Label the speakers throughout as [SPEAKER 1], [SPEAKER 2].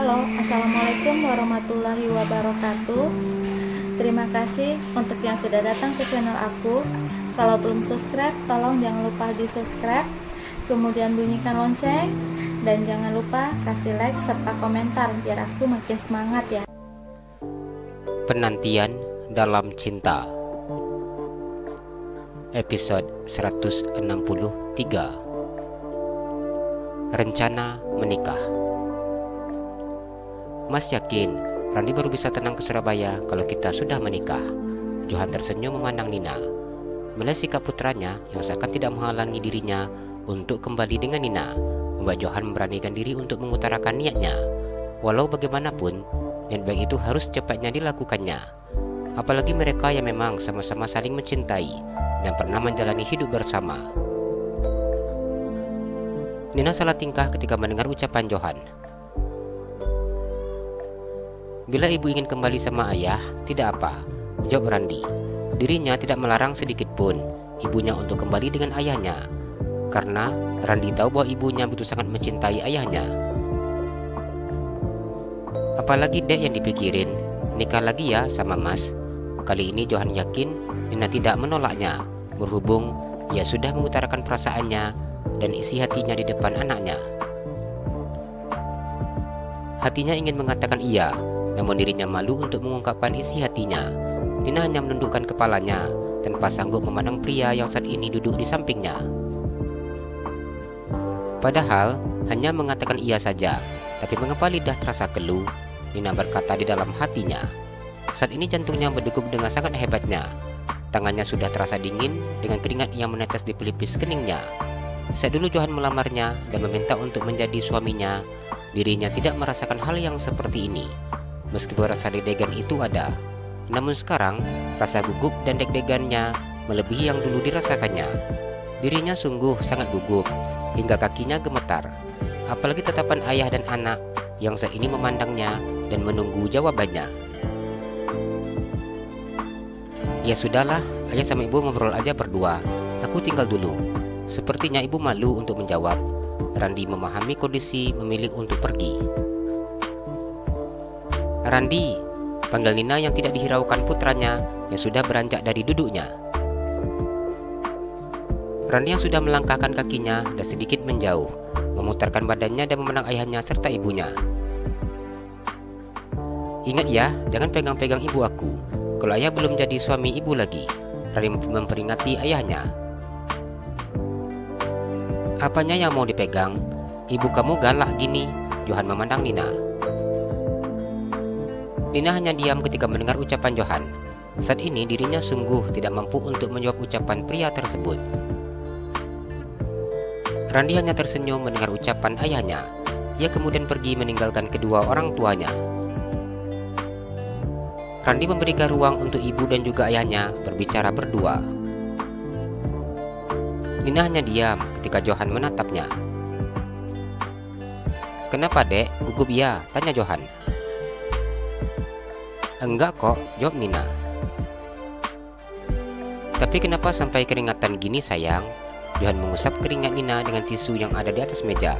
[SPEAKER 1] Halo, Assalamualaikum warahmatullahi wabarakatuh. Terima kasih untuk yang sudah datang ke channel aku. Kalau belum subscribe, tolong jangan lupa di subscribe, kemudian bunyikan lonceng, dan jangan lupa kasih like serta komentar biar aku makin semangat ya.
[SPEAKER 2] Penantian dalam cinta, episode 163. Rencana menikah. Mas yakin Randi baru bisa tenang ke Surabaya kalau kita sudah menikah. Johan tersenyum memandang Nina. Melihat sikap putranya yang seakan tidak menghalangi dirinya untuk kembali dengan Nina, membuat Johan memberanikan diri untuk mengutarakan niatnya. Walau bagaimanapun, niat baik itu harus cepatnya dilakukannya. Apalagi mereka yang memang sama-sama saling mencintai dan pernah menjalani hidup bersama. Nina salah tingkah ketika mendengar ucapan Johan. Bila ibu ingin kembali sama ayah, tidak apa, jawab Randi. Dirinya tidak melarang sedikit pun ibunya untuk kembali dengan ayahnya, karena Randi tahu bahwa ibunya begitu sangat mencintai ayahnya. Apalagi dek yang dipikirin, nikah lagi ya sama Mas. Kali ini Johan yakin Nina tidak menolaknya, berhubung ia sudah mengutarakan perasaannya dan isi hatinya di depan anaknya. Hatinya ingin mengatakan iya, namun dirinya malu untuk mengungkapkan isi hatinya. Nina hanya menundukkan kepalanya tanpa sanggup memandang pria yang saat ini duduk di sampingnya. Padahal hanya mengatakan iya saja, tapi mengapa lidah terasa keluh? Nina berkata di dalam hatinya. Saat ini jantungnya berdegup dengan sangat hebatnya. Tangannya sudah terasa dingin dengan keringat yang menetes di pelipis keningnya. Saat dulu Johan melamarnya dan meminta untuk menjadi suaminya, dirinya tidak merasakan hal yang seperti ini. Meskipun rasa deg-degan itu ada, namun sekarang rasa gugup dan deg-degannya melebihi yang dulu dirasakannya. Dirinya sungguh sangat gugup hingga kakinya gemetar. Apalagi tatapan ayah dan anak yang saat ini memandangnya dan menunggu jawabannya. Ya sudahlah, ayah sama ibu ngobrol aja berdua. Aku tinggal dulu. Sepertinya ibu malu untuk menjawab. Randi memahami kondisi, memilih untuk pergi. Randi, panggil Nina yang tidak dihiraukan putranya yang sudah beranjak dari duduknya. Randi yang sudah melangkahkan kakinya dan sedikit menjauh, memutarkan badannya dan memandang ayahnya serta ibunya. Ingat ya, jangan pegang-pegang ibu aku. Kalau ayah belum jadi suami ibu lagi. Randi memperingati ayahnya. Apanya yang mau dipegang? Ibu kamu galak gini. Johan memandang Nina. Nina hanya diam ketika mendengar ucapan Johan. Saat ini dirinya sungguh tidak mampu untuk menjawab ucapan pria tersebut. Randi hanya tersenyum mendengar ucapan ayahnya. Ia kemudian pergi meninggalkan kedua orang tuanya. Randi memberikan ruang untuk ibu dan juga ayahnya berbicara berdua. Nina hanya diam ketika Johan menatapnya. Kenapa dek? Gugup ya? Tanya Johan. Enggak kok, jawab Nina. Tapi kenapa sampai keringatan gini sayang? Johan mengusap keringat Nina dengan tisu yang ada di atas meja.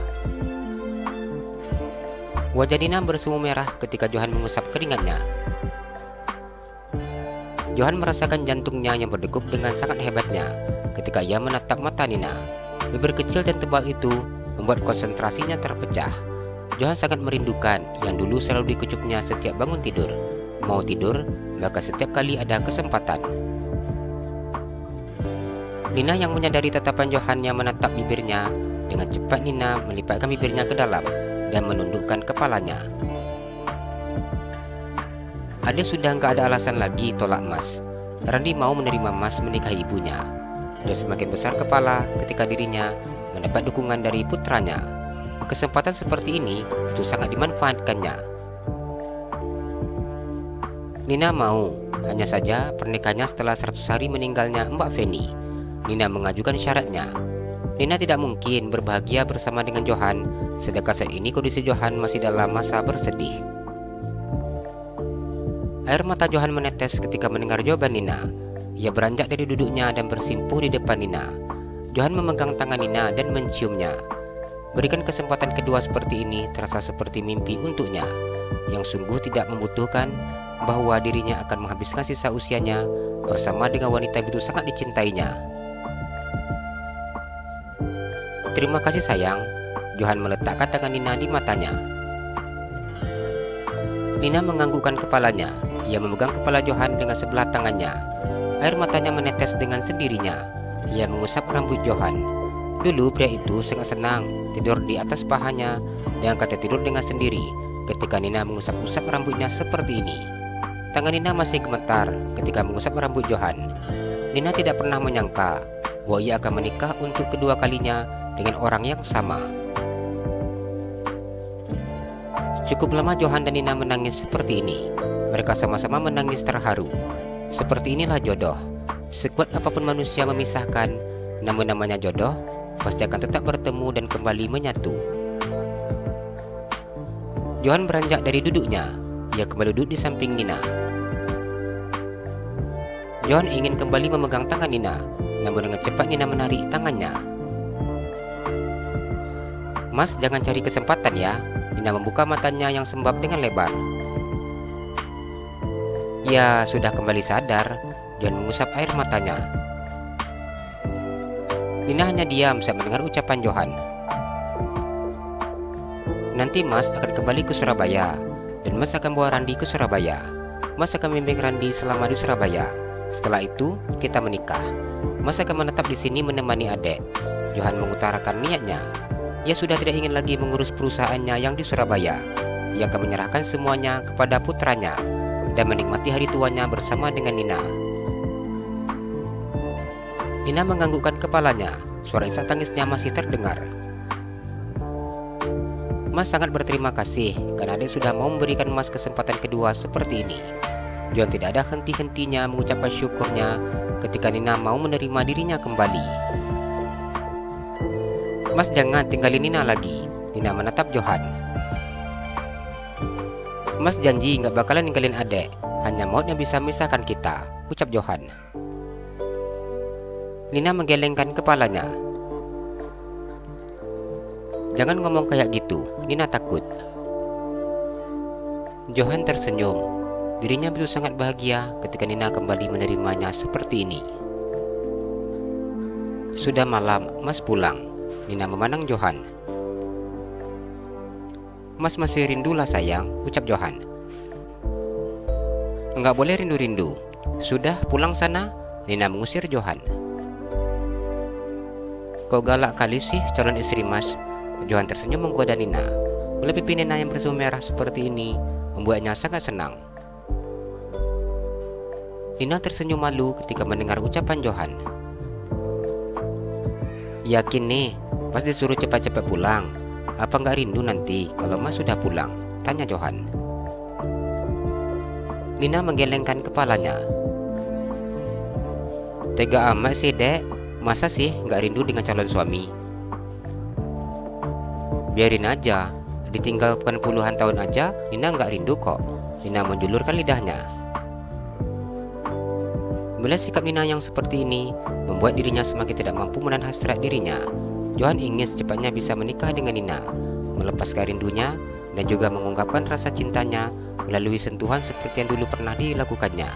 [SPEAKER 2] Wajah Nina bersemu merah ketika Johan mengusap keringatnya. Johan merasakan jantungnya yang berdegup dengan sangat hebatnya ketika ia menatap mata Nina. Bibir kecil dan tebal itu membuat konsentrasinya terpecah. Johan sangat merindukan yang dulu selalu dikecupnya setiap bangun tidur. Mau tidur, maka setiap kali ada kesempatan. Nina yang menyadari tatapan Johan yang menatap bibirnya, dengan cepat Nina melipatkan bibirnya ke dalam dan menundukkan kepalanya. Ade sudah nggak ada alasan lagi tolak Mas. Randi mau menerima Mas menikahi ibunya. Dia semakin besar kepala ketika dirinya mendapat dukungan dari putranya. Kesempatan seperti ini itu sangat dimanfaatkannya. Nina mau, hanya saja pernikahannya setelah 100 hari meninggalnya Mbak Feni. Nina mengajukan syaratnya. Nina tidak mungkin berbahagia bersama dengan Johan, sedangkan saat ini kondisi Johan masih dalam masa bersedih. Air mata Johan menetes ketika mendengar jawaban Nina. Ia beranjak dari duduknya dan bersimpuh di depan Nina. Johan memegang tangan Nina dan menciumnya. Berikan kesempatan kedua seperti ini terasa seperti mimpi untuknya, yang sungguh tidak membutuhkan bahwa dirinya akan menghabiskan sisa usianya bersama dengan wanita yang begitu sangat dicintainya. Terima kasih sayang. Johan meletakkan tangan Nina di matanya. Nina menganggukkan kepalanya. Ia memegang kepala Johan dengan sebelah tangannya. Air matanya menetes dengan sendirinya. Ia mengusap rambut Johan. Dulu pria itu sangat senang tidur di atas pahanya dan kata tidur dengan sendiri ketika Nina mengusap-usap rambutnya seperti ini. Tangan Nina masih gemetar ketika mengusap rambut Johan. Nina tidak pernah menyangka bahwa ia akan menikah untuk kedua kalinya dengan orang yang sama. Cukup lama Johan dan Nina menangis seperti ini. Mereka sama-sama menangis terharu. Seperti inilah jodoh. Sekuat apapun manusia memisahkan, namun namanya jodoh pasti akan tetap bertemu dan kembali menyatu. Johan beranjak dari duduknya. Ia kembali duduk di samping Nina. Johan ingin kembali memegang tangan Nina, namun dengan cepat Nina menarik tangannya. Mas, jangan cari kesempatan ya. Nina membuka matanya yang sembab dengan lebar. Ia sudah kembali sadar. Johan mengusap air matanya. Nina hanya diam saat mendengar ucapan Johan. Nanti Mas akan kembali ke Surabaya, dan Mas akan bawa Randi ke Surabaya. Mas akan membimbing Randi selama di Surabaya. Setelah itu kita menikah. Mas akan menetap di sini menemani adik. Johan mengutarakan niatnya. Ia sudah tidak ingin lagi mengurus perusahaannya yang di Surabaya. Ia akan menyerahkan semuanya kepada putranya dan menikmati hari tuanya bersama dengan Nina. Nina menganggukkan kepalanya. Suara isak tangisnya masih terdengar. Mas sangat berterima kasih karena adik sudah mau memberikan Mas kesempatan kedua seperti ini. Johan tidak ada henti-hentinya mengucapkan syukurnya ketika Nina mau menerima dirinya kembali. Mas jangan tinggalin Nina lagi. Nina menatap Johan. Mas janji nggak bakalan ninggalin adek. Hanya maut yang bisa memisahkan kita, ucap Johan. Nina menggelengkan kepalanya. Jangan ngomong kayak gitu, Nina takut. Johan tersenyum. Dirinya begitu sangat bahagia ketika Nina kembali menerimanya seperti ini. Sudah malam, Mas pulang. Nina memandang Johan. Mas masih rindulah sayang, ucap Johan. Enggak boleh rindu-rindu. Sudah pulang sana, Nina mengusir Johan. Kau galak kali sih calon istri Mas. Johan tersenyum menggoda Nina. Melihat pipi Nina yang bersumber merah seperti ini membuatnya sangat senang. Nina tersenyum malu ketika mendengar ucapan Johan. Yakin nih, Mas disuruh cepat-cepat pulang. Apa nggak rindu nanti kalau Mas sudah pulang? Tanya Johan. Nina menggelengkan kepalanya. Tega amat sih dek. Masa sih nggak rindu dengan calon suami? Biarin aja. Ditinggalkan puluhan tahun aja Nina nggak rindu kok. Nina menjulurkan lidahnya. Melihat sikap Nina yang seperti ini membuat dirinya semakin tidak mampu menahan hasrat dirinya. Johan ingin secepatnya bisa menikah dengan Nina, melepaskan rindunya dan juga mengungkapkan rasa cintanya melalui sentuhan seperti yang dulu pernah dilakukannya.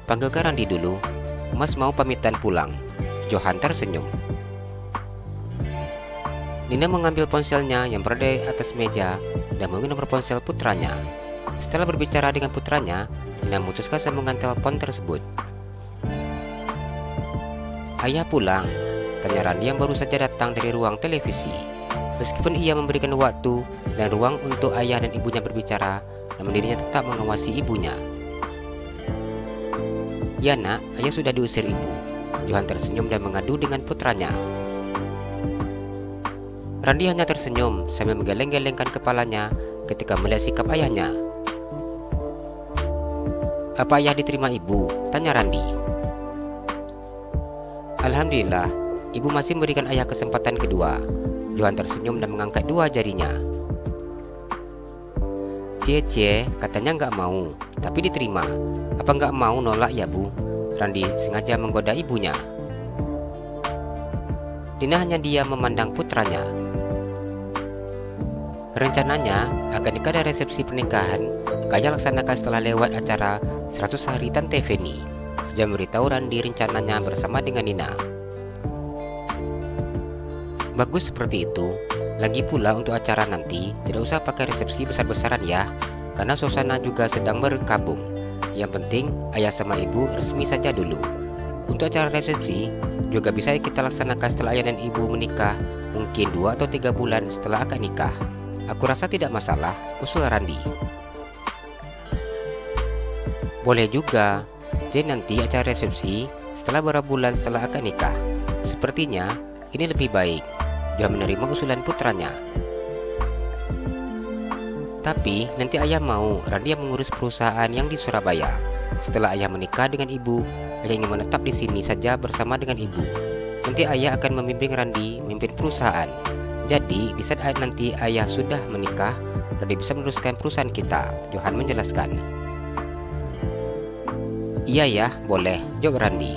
[SPEAKER 2] Panggilkan Randi dulu. Mas mau pamitan pulang. Johan tersenyum. Nina mengambil ponselnya yang berada di atas meja dan mengunduh nomor ponsel putranya. Setelah berbicara dengan putranya, Nina memutuskan sambungan telepon tersebut. Ayah pulang, tanya Randi yang baru saja datang dari ruang televisi. Meskipun ia memberikan waktu dan ruang untuk ayah dan ibunya berbicara, namun dirinya tetap mengawasi ibunya. Ya nak, ayah sudah diusir ibu. Johan tersenyum dan mengadu dengan putranya. Randi hanya tersenyum sambil menggeleng-gelengkan kepalanya ketika melihat sikap ayahnya. Apa ayah diterima ibu? Tanya Randi. Alhamdulillah, ibu masih memberikan ayah kesempatan kedua. Johan tersenyum dan mengangkat dua jarinya. Cie, katanya nggak mau, tapi diterima. Apa nggak mau nolak ya bu? Randi sengaja menggoda ibunya. Nina hanya diam memandang putranya. Rencananya akan nikah dan resepsi pernikahan Kaya laksanakan setelah lewat acara 100 hari Tante Feni. Dia memberitahu Randi rencananya bersama dengan Nina. Bagus seperti itu. Lagi pula untuk acara nanti tidak usah pakai resepsi besar-besaran ya, karena suasana juga sedang berkabung. Yang penting ayah sama ibu resmi saja dulu. Untuk acara resepsi juga bisa kita laksanakan setelah ayah dan ibu menikah, mungkin 2 atau 3 bulan setelah akad nikah. Aku rasa tidak masalah, usul Randi. Boleh juga. Jadi nanti acara resepsi setelah beberapa bulan setelah akad nikah. Sepertinya ini lebih baik. Dia menerima usulan putranya. Tapi nanti ayah mau Randi yang mengurus perusahaan yang di Surabaya. Setelah ayah menikah dengan ibu, ayah ingin menetap di sini saja bersama dengan ibu. Nanti ayah akan membimbing Randi memimpin perusahaan. Jadi di saat nanti ayah sudah menikah, Randi bisa meneruskan perusahaan kita, Johan menjelaskan. Iya ya, boleh, jawab Randi.